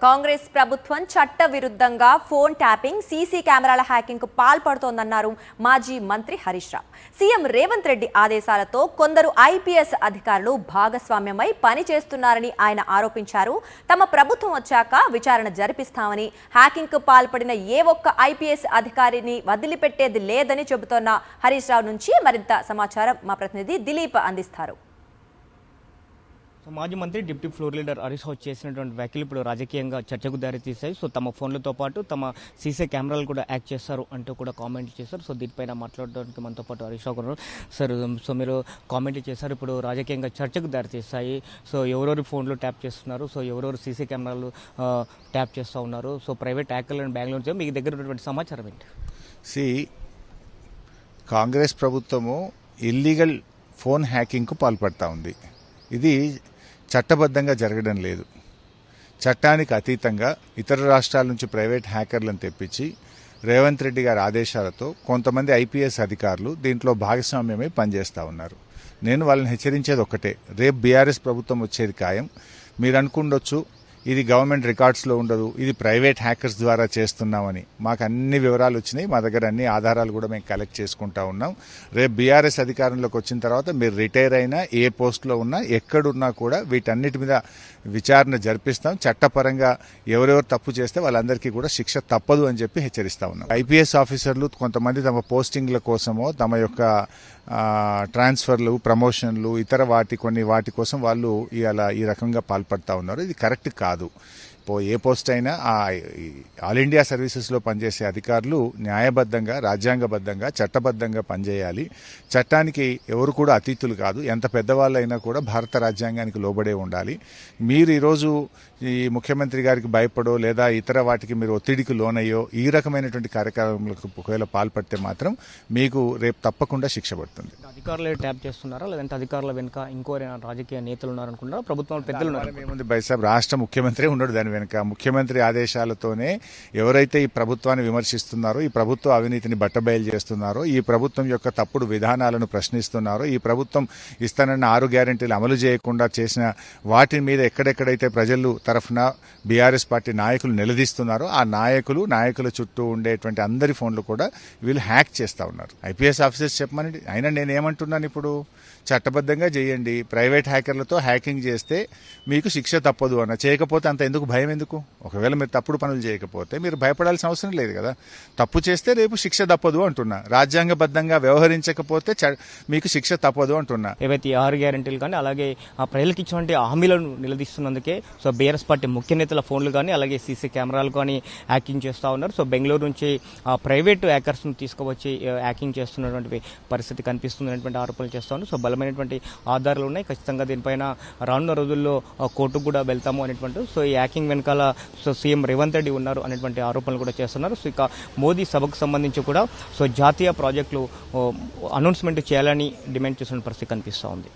కాంగ్రెస్ ప్రభుత్వం చట్ట విరుద్ధంగా ఫోన్ ట్యాపింగ్ సీసీ కెమెరాల హ్యాకింగ్ కు పాల్పడుతోందన్నారు మాజీ మంత్రి హరీష్ రావు. సీఎం రేవంత్ రెడ్డి ఆదేశాలతో కొందరు ఐపీఎస్ అధికారులు భాగస్వామ్యమై పనిచేస్తున్నారని ఆయన ఆరోపించారు. తమ ప్రభుత్వం వచ్చాక విచారణ జరిపిస్తామని, హ్యాకింగ్ కు పాల్పడిన ఏ ఒక్క ఐపీఎస్ అధికారిని వదిలిపెట్టేది లేదని చెబుతోన్న హరీష్ రావు నుంచి మరింత సమాచారం మా ప్రతినిధి దిలీప్ అందిస్తారు. మాజీ మంత్రి deputy floor leader Harish Rao చేసినటువంటి వ్యాఖ్యలు ఇప్పుడు రాజకీయంగా చర్చకు దారితీశాయి. తమ ఫోన్లతో పాటు తమ సీసీ కెమెరాలు కూడా యాక్ట్ చేస్తారు అంటూ కూడా కామెంట్లు చేశారు. దీనిపైన మాట్లాడడానికి మనతో పాటు హరీష్ రావు గారు. మీరు కామెంట్లు చేశారు, ఇప్పుడు రాజకీయంగా చర్చకు దారితీస్తాయి. ఎవరెవరి ఫోన్లు ట్యాప్ చేస్తున్నారు, ఎవరెవరు సీసీ కెమెరాలు ట్యాప్ చేస్తూ ఉన్నారు, ప్రైవేట్ హ్యాకర్లు అండ్ బెంగళూరు మీకు దగ్గర ఉన్నటువంటి సమాచారం ఏంటి? కాంగ్రెస్ ప్రభుత్వము ఇల్లీగల్ ఫోన్ హ్యాకింగ్కు పాల్పడతా ఉంది. ఇది చట్టబద్ధంగా జరగడం లేదు. చట్టానికి అతీతంగా ఇతర రాష్ట్రాల నుంచి ప్రైవేట్ హ్యాకర్లను తెప్పించి రేవంత్ రెడ్డి గారి ఆదేశాలతో కొంతమంది ఐపీఎస్ అధికారులు దీంట్లో భాగస్వామ్యమై పనిచేస్తూ ఉన్నారు. నేను వాళ్ళని హెచ్చరించేది ఒక్కటే, రేపు బీఆర్ఎస్ ప్రభుత్వం వచ్చేది ఖాయం. మీరు అనుకుండొచ్చు ఇది గవర్నమెంట్ రికార్డ్స్లో ఉండదు, ఇది ప్రైవేట్ హ్యాకర్స్ ద్వారా చేస్తున్నామని. మాకు అన్ని వివరాలు వచ్చినాయి, మా దగ్గర అన్ని ఆధారాలు కూడా మేము కలెక్ట్ చేసుకుంటా ఉన్నాం. రేపు బీఆర్ఎస్ అధికారంలోకి వచ్చిన తర్వాత మీరు రిటైర్ అయినా, ఏ పోస్ట్లో ఉన్నా, ఎక్కడున్నా కూడా వీటన్నిటి మీద విచారణ జరిపిస్తాం. చట్టపరంగా ఎవరెవరు తప్పు చేస్తే వాళ్ళందరికీ కూడా శిక్ష తప్పదు అని చెప్పి హెచ్చరిస్తా ఉన్నాం. ఐపీఎస్ ఆఫీసర్లు కొంతమంది తమ పోస్టింగ్ల కోసమో, తమ యొక్క ట్రాన్స్ఫర్లు, ప్రమోషన్లు, ఇతర వాటి కోసం వాళ్ళు ఈ రకంగా పాల్పడతా ఉన్నారు. ఇది కరెక్ట్ కాదు. ఏ పోస్ట్ అయినా ఆల్ ఇండియా సర్వీసెస్లో పనిచేసే అధికారులు న్యాయబద్ధంగా, రాజ్యాంగబద్ధంగా, చట్టబద్ధంగా పనిచేయాలి. చట్టానికి ఎవరు కూడా అతీతులు కాదు. ఎంత పెద్దవాళ్ళైనా కూడా భారత రాజ్యాంగానికి లోబడే ఉండాలి. మీరు ఈరోజు ఈ ముఖ్యమంత్రి గారికి భయపడో లేదా ఇతర వాటికి మీరు ఒత్తిడికి లోనయ్యో ఈ రకమైనటువంటి కార్యక్రమాలకు ఒకవేళ పాల్పడితే మాత్రం మీకు రేపు తప్పకుండా శిక్ష పడుతుంది. అధికారులు ట్యాప్ చేస్తున్నారా, లేదంటే అధికారుల వెనుక ఇంకో రాజకీయ నేతలు ఉన్నారనుకుంటారా, ప్రభుత్వం పెద్దలు ఉన్నారు? ఏముంది బైసాబ్, రాష్ట్ర ముఖ్యమంత్రి ఉన్నాడు దాని వెనుక. ముఖ్యమంత్రి ఆదేశాలతోనే ఎవరైతే ఈ ప్రభుత్వాన్ని విమర్శిస్తున్నారో, ఈ ప్రభుత్వ అవినీతిని బట్టబయలు చేస్తున్నారో, ఈ ప్రభుత్వం యొక్క తప్పుడు విధానాలను ప్రశ్నిస్తున్నారో, ఈ ప్రభుత్వం ఇస్తానన్న 6 గ్యారెంటీలు అమలు చేయకుండా చేసిన వాటి మీద ఎక్కడెక్కడైతే ప్రజలు తరఫున బీఆర్ఎస్ పార్టీ నాయకులు నిలదీస్తున్నారో ఆ నాయకుల చుట్టూ ఉండేటువంటి అందరి ఫోన్లు కూడా వీళ్ళు హ్యాక్ చేస్తూ ఉన్నారు. ఐపీఎస్ ఆఫీసర్స్ చెప్పమని. అయినా నేనేమంటున్నాను, ఇప్పుడు చట్టబద్ధంగా చేయండి. ప్రైవేట్ హ్యాకర్లతో హ్యాకింగ్ చేస్తే మీకు శిక్ష తప్పదు అన్న. చేయకపోతే అంత ఎందుకు భయం ఎందుకు? ఒకవేళ మీరు తప్పుడు పనులు చేయకపోతే మీరు భయపడాల్సిన అవసరం లేదు కదా. తప్పు చేస్తే రేపు శిక్ష తప్పదు అంటున్నా. రాజ్యాంగబద్ధంగా వ్యవహరించకపోతే మీకు శిక్ష తప్పదు అంటున్నా. ఏవైతే 6 గ్యారెంటీలు కానీ అలాగే ఆ ప్రజలకు ఇచ్చినటువంటి హామీలను నిలదీస్తున్నందుకే బీఆర్ఎస్ పార్టీ ముఖ్య నేతల ఫోన్లు కానీ అలాగే సీసీ కెమెరాలు కానీ హ్యాకింగ్ చేస్తూ ఉన్నారు. బెంగళూరు నుంచి ప్రైవేట్ హ్యాకర్స్ను తీసుకువచ్చి హ్యాకింగ్ చేస్తున్నటువంటి పరిస్థితి కనిపిస్తున్నటువంటి ఆరోపణలు చేస్తూ ఉన్నారు. బలమైనటువంటి ఆధారాలు ఉన్నాయి. ఖచ్చితంగా దీనిపైన రానున్న రోజుల్లో కోర్టుకు కూడా వెళ్తాము అనేటువంటి ఈ హ్యాకింగ్ వెనకాల సీఎం రేవంత్ రెడ్డి ఉన్నారు అనేటువంటి ఆరోపణలు కూడా చేస్తున్నారు. ఇక మోదీ సభకు సంబంధించి కూడా జాతీయ ప్రాజెక్టులు అనౌన్స్మెంట్ చేయాలని డిమాండ్ చేస్తున్న పరిస్థితి కనిపిస్తూ ఉంది.